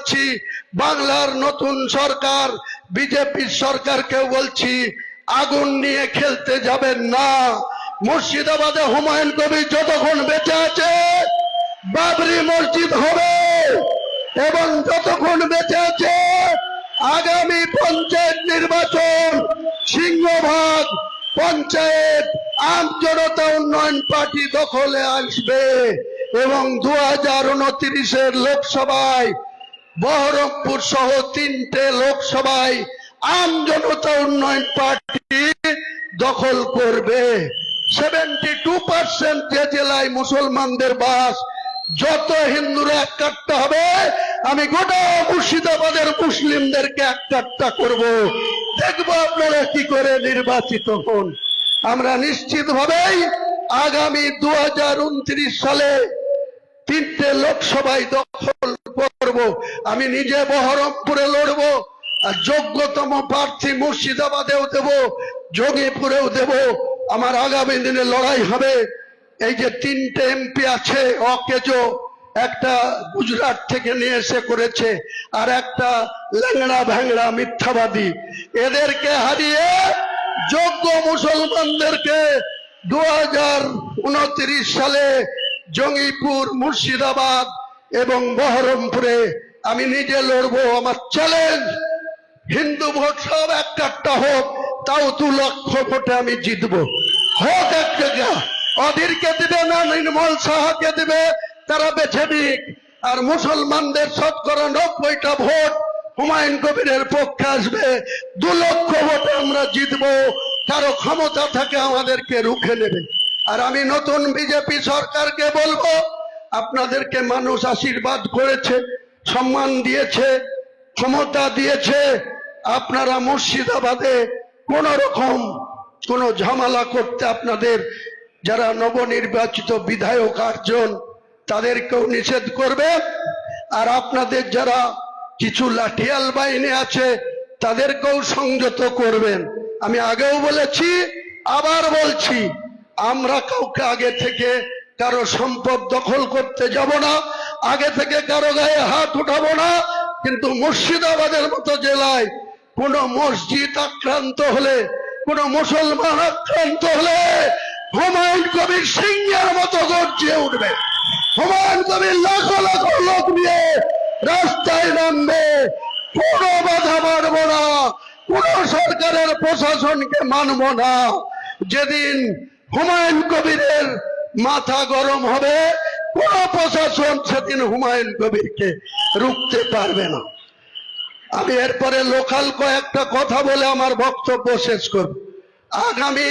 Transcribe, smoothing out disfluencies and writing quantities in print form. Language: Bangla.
বলছি, বাংলার নতুন সরকার বিজেপির সরকারকে বলছি, আগুন নিয়ে খেলতে যাবেন না। মুর্শিদাবাদে হুমায়ুন কবির যতক্ষণ বেঁচে আছে বাবরি মসজিদ হবে, এবং যতক্ষণ বেঁচে আছে আগামী পঞ্চায়েত নির্বাচন সিংহভাগ পঞ্চায়েত আম জনতা উন্নয়ন পার্টি দখলে আসবে, এবং 2029-এর লোকসভায় বহরমপুর সহ 3টে লোকসভায় আম জনতা উন্নয়ন পার্টি দখল করবে। 72% যে জেলায় মুসলমানদের বাস, যত হিন্দুরা এক কাট্টা হবে, আমি গোটা মুর্শিদাবাদের মুসলিমদেরকে এক কাট্টা করব। দেখবো আপনারা কি করে নির্বাচিত হন। আমরা নিশ্চিতভাবেই আগামী 2029 সালে 3টে লোকসভায় দখল করব। আমি নিজে বহরমপুরে লড়ব, আর যোগ্যতম প্রার্থী মুর্শিদাবাদেও দেব, জঙ্গিপুরেও দেব। আমার আগামী দিনে লড়াই হবে। এই যে 3টে এমপি আছে অকেজো, একটা গুজরাট থেকে নিয়ে এসে করেছে, আর একটা ল্যাংড়া ভ্যাংড়া মিথ্যাবাদী, এদেরকে হারিয়ে যোগ্য মুসলমানদেরকে 2029 সালে জঙ্গিপুর, মুর্শিদাবাদ এবং বহরমপুরে আমি নিজে লড়বো। আমার চ্যালেঞ্জ, হিন্দু ভোট সব একটা হোক, তাও 2 লক্ষ ভোটে আমি জিতবো। হোক এক জায়গা, অধীরকে দিবে না নির্মল সাহাকে দিবে, তারা বেছে দিক। আর মুসলমানদের শতকরা 90টা ভোট হুমায়ুন কবিরের পক্ষে আসবে। 2 লক্ষ ভোটে আমরা জিতবো। কারো ক্ষমতা থাকে আমাদেরকে রুখে নেবে। আর আমি নতুন বিজেপি সরকারকে বলবো, আপনাদেরকে মানুষ আশীর্বাদ করেছে, সম্মান দিয়েছে, ক্ষমতা দিয়েছে। আপনারা মুর্শিদাবাদে কোন রকম কোন ঝামেলা করতে, আপনাদের যারা নবনির্বাচিত বিধায়ক 8 জন, তাদেরকেও নিষেধ করবে। আর আপনাদের যারা কিছু লাঠিয়াল বাহিনী আছে তাদেরকেও সংযত করবেন। আমি আগেও বলেছি, আবার বলছি, আমরা কাউকে আগে থেকে কারো সম্পদ দখল করতে যাব না, আগে থেকে কারো গায়ে হাত উঠাবো না। কিন্তু মুর্শিদাবাদের মতো জেলায় কোন মসজিদ আক্রান্ত হলে, কোন মুসলমান আক্রান্ত হলে হুমায়ুন কবির সিংহের মতো গর্জে উঠবে। হুমায়ুন কবির লাখো লাখো লোক নিয়ে রাস্তায় নামবে। কোনো বাধা মানব না, কোন সরকারের প্রশাসনকে মানব না। যেদিন হুমায়ুন কবিরের মাথা গরম হবে, কোন প্রশাসন সেদিন হুমায়ুন কবিরকে রুখতে পারবে না। আমি এরপরে লোকাল কয়েকটা কথা বলে আমার বক্তব্য শেষ করব। আগামী